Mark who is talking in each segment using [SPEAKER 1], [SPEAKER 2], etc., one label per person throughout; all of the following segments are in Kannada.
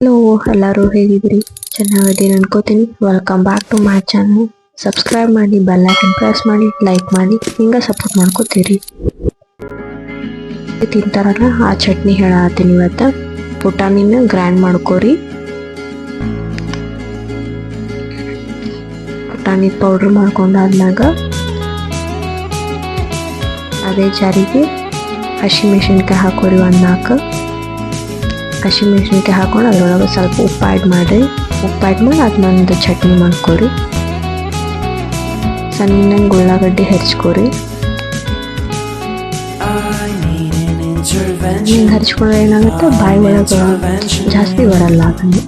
[SPEAKER 1] ಹಲೋ, ಎಲ್ಲರೂ ಹೇಗಿದ್ದೀರಿ? ಚೆನ್ನಾಗಿದ್ದೀರಿ ಅನ್ಕೋತೀನಿ. Welcome back to my channel. Subscribe ಮಾಡಿ, ಬೆಲ್ ಐಕನ್ ಪ್ರೆಸ್ ಮಾಡಿ, ಲೈಕ್ ಮಾಡಿ, ಹಿಂಗೆ ಸಪೋರ್ಟ್ ಮಾಡ್ಕೋತೀರಿ. ತಿಂತಾರಲ್ಲ ಆ ಚಟ್ನಿ ಹೇಳತ್ತೀನಿ ಇವತ್ತು. ಪುಟಾಣಿನ ಗ್ರೈಂಡ್ ಮಾಡ್ಕೋರಿ. ಪುಟಾಣಿ ಪೌಡ್ರ್ ಮಾಡ್ಕೊಂಡಾದ್ಮ್ಯಾಗ ಅದೇ ಜಾರಿಗೆ ಹಸಿಮೆಣಸಿನ್ಕಾಯಿ ಹಾಕೋರಿ. ಒಂದು 4 ಹಸಿಮೆಣಸಿನ್ಕಾಯಿ ಹಾಕೊಂಡು ಅದ್ರೊಳಗೆ ಸ್ವಲ್ಪ ಉಪ್ಪು ಆ್ಯಡ್ ಮಾಡಿರಿ. ಉಪ್ಪು ಆ್ಯಡ್ ಮಾಡಿ ಅದನ್ನೊಂದು ಚಟ್ನಿ ಮಾಡ್ಕೊರಿ. ಸಣ್ಣಗೆ ಉಳ್ಳಾಗಡ್ಡಿ ಹೆಚ್ಕೊರಿ. ಹಿಂಗೆ ಹಚ್ಕೊಂಡ್ರೆ ಏನಾಗುತ್ತೆ, ಬಾಯಿ ಒಳಗೆ ಜಾಸ್ತಿ ಬರಲ್ಲ ಅದನ್ನು.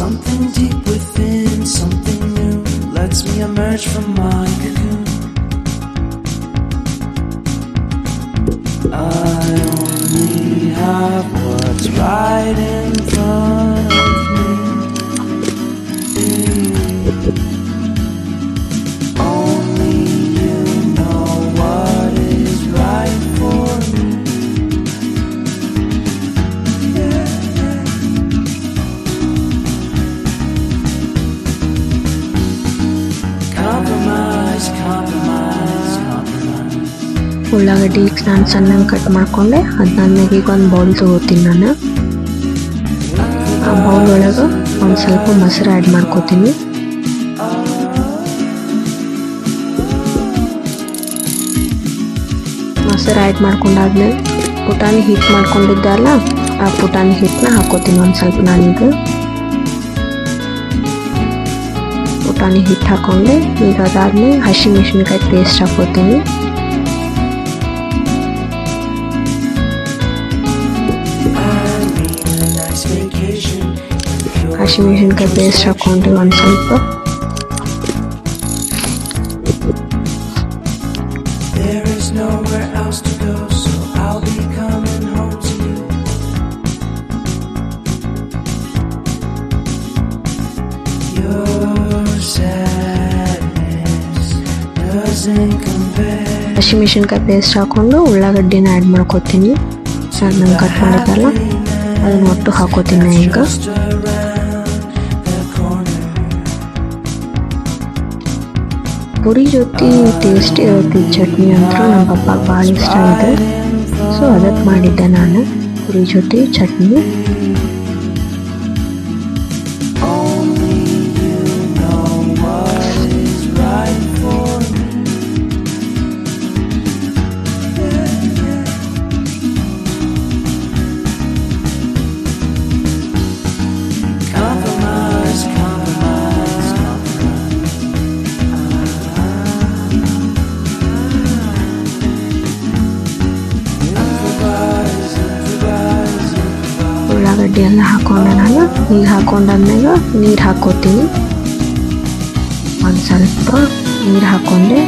[SPEAKER 2] Something deep within, something new lets me emerge from my cocoon. I only have what's right in front of me. Only you know what is right for me.
[SPEAKER 1] ಉಳ್ಳಾಗಡ್ಡಿ ನಾನು ಸಣ್ಣಗೆ ಕಟ್ ಮಾಡ್ಕೊಂಡೆ. ಅದಾದ್ಮೇಲೆ ಈಗ ಒಂದು ಬೌಲ್ ತೊಗೋತೀನಿ ನಾನು. ಆ ಬೌಲ್ ಒಳಗೆ ಒಂದು ಸ್ವಲ್ಪ ಮೊಸರು ಆ್ಯಡ್ ಮಾಡ್ಕೋತೀನಿ. ಮೊಸರು ಆ್ಯಡ್ ಮಾಡ್ಕೊಂಡಾದ್ಮೇಲೆ ಪುಟಾಣಿ ಹಿಟ್ಟು ಮಾಡ್ಕೊಂಡಿದ್ದೆ ಅಲ್ಲ, ಆ ಪುಟಾಣಿ ಹಿಟ್ಟನ್ನ ಹಾಕೋತೀನಿ ಒಂದು ಸ್ವಲ್ಪ. ನಾನೀಗ ಪುಟಾಣಿ ಹಿಟ್ಟು ಹಾಕೊಂಡೆ. ಈಗ ಅದಾದ್ಮೇಲೆ ಹಸಿಮೆಣಸಿನ್ಕಾಯಿ ಪೇಸ್ಟ್ ಹಾಕೋತೀನಿ. ಹಸಿಮೆಣಸಿನ್ಕಾಯಿ ಪೇಸ್ಟ್ ಹಾಕೊಂಡ್ರೆ ಒಂದು ಸ್ವಲ್ಪ. ಹಸಿಮೆಣಸಿನ್ಕಾಯಿ ಪೇಸ್ಟ್ ಹಾಕೊಂಡು ಉಳ್ಳಾಗಡ್ಡಿನ ಆ್ಯಡ್ ಮಾಡ್ಕೋತೀನಿ. ಸಣ್ಣಗೆ ಕಟ್ ಮಾಡಿದ್ದಲ್ಲ ಅದನ್ನ ಒಟ್ಟು ಹಾಕೋತೀನಿ. ಈಗ ಪುರಿ ಜೊತೆ ಟೇಸ್ಟಿ ಇರುತ್ತೆ ಚಟ್ನಿ ಅಂತ. ನಮ್ಮ ಪಪ್ಪಾಗೆ ಭಾಳ ಇಷ್ಟ ಇದೆ, ಸೊ ಅದಕ್ಕೆ ಮಾಡಿದ್ದೆ ನಾನು ಪುರಿ ಜೊತೆ ಚಟ್ನಿ. ಉಳ್ಳಾಗಡ್ಡಿ ಎಲ್ಲ ಹಾಕೊಂಡೆ ನಾನು. ಈಗ ಹಾಕೊಂಡಾದ್ಮೇಲೆ ನೀರು ಹಾಕೋತೀನಿ. ಒಂದು ಸ್ವಲ್ಪ ನೀರು ಹಾಕೊಂಡೆ.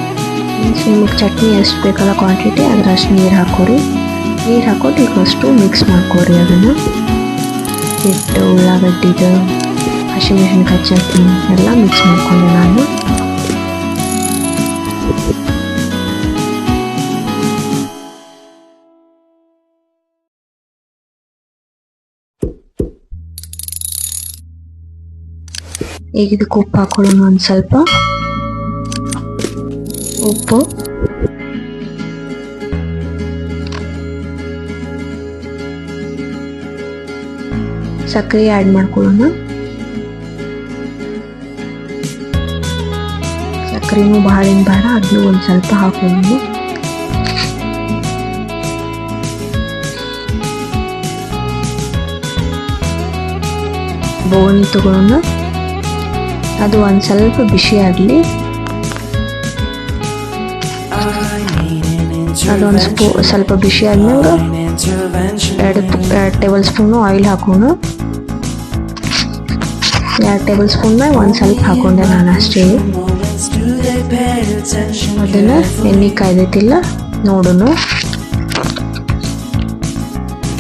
[SPEAKER 1] ನಿಮಗೆ ಚಟ್ನಿ ಎಷ್ಟು ಬೇಕಲ್ಲ ಕ್ವಾಂಟಿಟಿ ಅದರಷ್ಟು ನೀರು ಹಾಕೋರಿ. ನೀರು ಹಾಕೊಂಡು ಈಗ ಅಷ್ಟು ಮಿಕ್ಸ್ ಮಾಡ್ಕೋರಿ. ಅದನ್ನು ಹಿಟ್ಟು, ಉಳ್ಳಾಗಡ್ಡಿದು, ಹಸಿಮೆಣಸಿನ್ಕಾಯಿ ಚಟ್ನಿ ಎಲ್ಲ ಮಿಕ್ಸ್ ಮಾಡ್ಕೊಂಡೆ ನಾನು. ಈಗ ಇದಕ್ಕೆ ಉಪ್ಪು ಹಾಕೊಳ್ಳೋಣ. ಒಂದು ಸ್ವಲ್ಪ ಉಪ್ಪು, ಸಕ್ಕರೆ ಆ್ಯಡ್ ಮಾಡ್ಕೊಳ್ಳೋಣ. ಸಕ್ಕರೆನೂ ಭಾಳ ಏನು ಬೇಡ, ಅದನ್ನು ಒಂದು ಸ್ವಲ್ಪ ಹಾಕೊಳ್ಳೋಣ. ಬೋಗಣಿ ತಗೊಳ್ಳೋಣ. ಅದು ಒಂದು ಸ್ವಲ್ಪ ಬಿಸಿ ಆಗಲಿ. ಅದೊಂದು ಸ್ವಲ್ಪ ಬಿಸಿ ಆದ್ಮೇಲೆ 2 ಟೇಬಲ್ ಸ್ಪೂನು ಆಯಿಲ್ ಹಾಕೋಣ. 2 ಟೇಬಲ್ ಸ್ಪೂನ್ ಮೇಲೆ ಒಂದು ಸ್ವಲ್ಪ ಹಾಕೊಂಡೆ ನಾನು ಅಷ್ಟೇ.
[SPEAKER 2] paying attention
[SPEAKER 1] ಅದನ್ನ ಎಣ್ಣೆ ಕಾಯ್ದೈತಿಲ್ಲ ನೋಡುನು.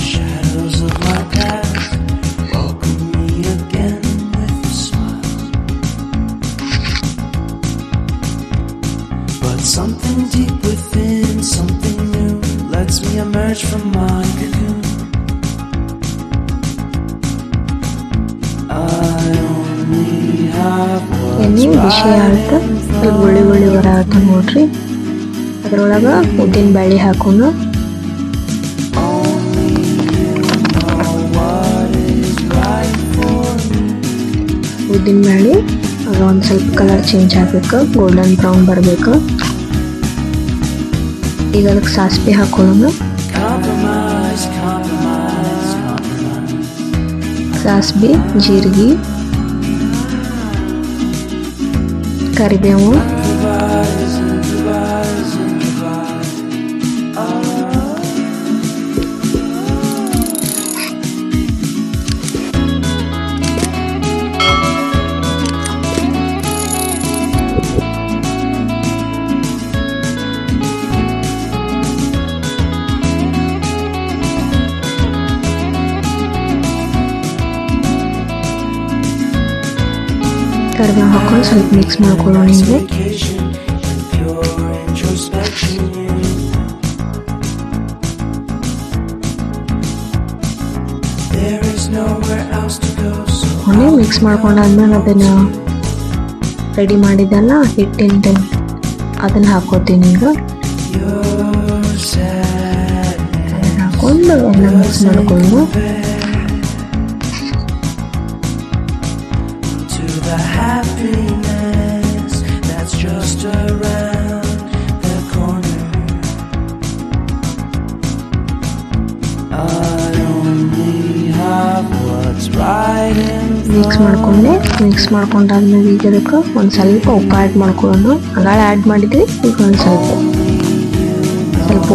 [SPEAKER 2] shadows of my past welcome me again with a smile. But something deep within, something new, lets me emerge from my cocoon. I only have
[SPEAKER 1] ಎಣ್ಣೆ
[SPEAKER 2] what's
[SPEAKER 1] ಬಿಸಿ ಆಯ್ತ
[SPEAKER 2] right in
[SPEAKER 1] ಸ್ವಲ್ಪ ಗುಳಿ ಗುಳಿ ಬರತ್ತ ನೋಡ್ರಿ. ಅದ್ರೊಳಗ ಉದ್ದಿನ ಬ್ಯಾಳಿ ಹಾಕೋನು.
[SPEAKER 2] only you know what is right for me.
[SPEAKER 1] ಉದ್ದಿನ ಬ್ಯಾಳಿ ಅದು ಒಂದು ಸ್ವಲ್ಪ ಕಲರ್ ಚೇಂಜ್ ಆಗಬೇಕು, ಗೋಲ್ಡನ್ ಬ್ರೌನ್ ಬರಬೇಕು. ಈಗ ಅದಕ್ಕೆ ಸಾಸಿವೆ ಹಾಕೊಳ್ಳೋಣ.
[SPEAKER 2] Compromise, compromise, compromise.
[SPEAKER 1] ಸಾಸಿವೆ, ಜೀರಿಗೆ, ಕರಿಬೇವು,
[SPEAKER 2] Improvise, improvise, improvise.
[SPEAKER 1] ಕರಿಬೇವು ಹಾಕೊಂಡು ಸ್ವಲ್ಪ ಮಿಕ್ಸ್ ಮಾಡ್ಕೊಳ್ಳೋಣ. ಈಗ
[SPEAKER 2] Vacation and pure introspection. There is nowhere else to go, so
[SPEAKER 1] ಒಳ್ಳೆ ಮಿಕ್ಸ್ ಮಾಡ್ಕೊಂಡಾದ್ಮೇಲೆ ಅದನ್ನು ರೆಡಿ ಮಾಡಿದ್ದಲ್ಲ ಹಿಟ್ಟಿಂದ ಅದನ್ನು ಹಾಕೋತೀನಿ. ಈಗ
[SPEAKER 2] you're sad.
[SPEAKER 1] ಅದನ್ನ ಹಾಕೊಂಡು ಎಲ್ಲ ಮಿಕ್ಸ್ ಮಾಡ್ಕೊಂಡು
[SPEAKER 2] To the happiness that's just around the corner. I only have what's right in
[SPEAKER 1] mix ಮಾಡ್ಕೊಂಡೆ. ಮಿಕ್ಸ್ ಮಾಡ್ಕೊಂಡಾದ್ಮೇಲೆ ಈಗ ಅದಕ್ಕೆ ಒಂದು ಸ್ವಲ್ಪ ಉಪ್ಪು ಆ್ಯಡ್ ಮಾಡ್ಕೊಳ್ಳೋಣ. ಅಗಾಳ ಆ್ಯಡ್ ಮಾಡಿದ್ವಿ, ಈಗ ಒಂದು ಸ್ವಲ್ಪ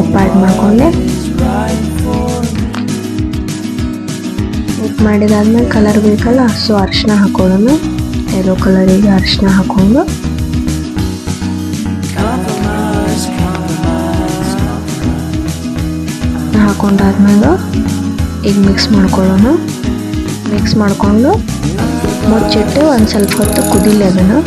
[SPEAKER 1] ಉಪ್ಪು ಆ್ಯಡ್ ಮಾಡ್ಕೊಂಡೆ.
[SPEAKER 2] right for me.
[SPEAKER 1] ಉಪ್ಪು ಮಾಡಿದಾದ್ಮೇಲೆ ಕಲರ್ ಬೇಕಲ್ಲ, ಸೊ ಅರಿಶಿನ ಹಾಕೊಳ್ಳೋಣ. ಯೆಲ್ಲೋ ಕಲರಿಗೆ ಅರಿಶಿನ ಹಾಕೊಂಡು
[SPEAKER 2] Compromise, compromise, compromise.
[SPEAKER 1] ಹಾಕೊಂಡಾದ್ಮೇಲೆ ಈಗ ಮಿಕ್ಸ್ ಮಾಡ್ಕೊಳ್ಳೋಣ. ಮಿಕ್ಸ್ ಮಾಡಿಕೊಂಡು ಮುಚ್ಚಿಟ್ಟು ಒಂದು ಸ್ವಲ್ಪ ಹೊತ್ತು ಕುದಿಲಿ. ಅದನ್ನು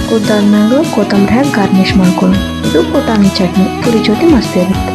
[SPEAKER 1] ಕುದ್ದಾದ್ಮೇಲೆ ಕೊತ್ತಂಬರಿ ಹಾಕಿ ಗಾರ್ನಿಷ್ ಮಾಡ್ಕೊಳ್ಳೋಣ. ಇದು ಪುಟಾಣಿ ಚಟ್ನಿ ಪುರಿ ಜೊತೆ ಮಸ್ತ್ ಇರುತ್ತೆ.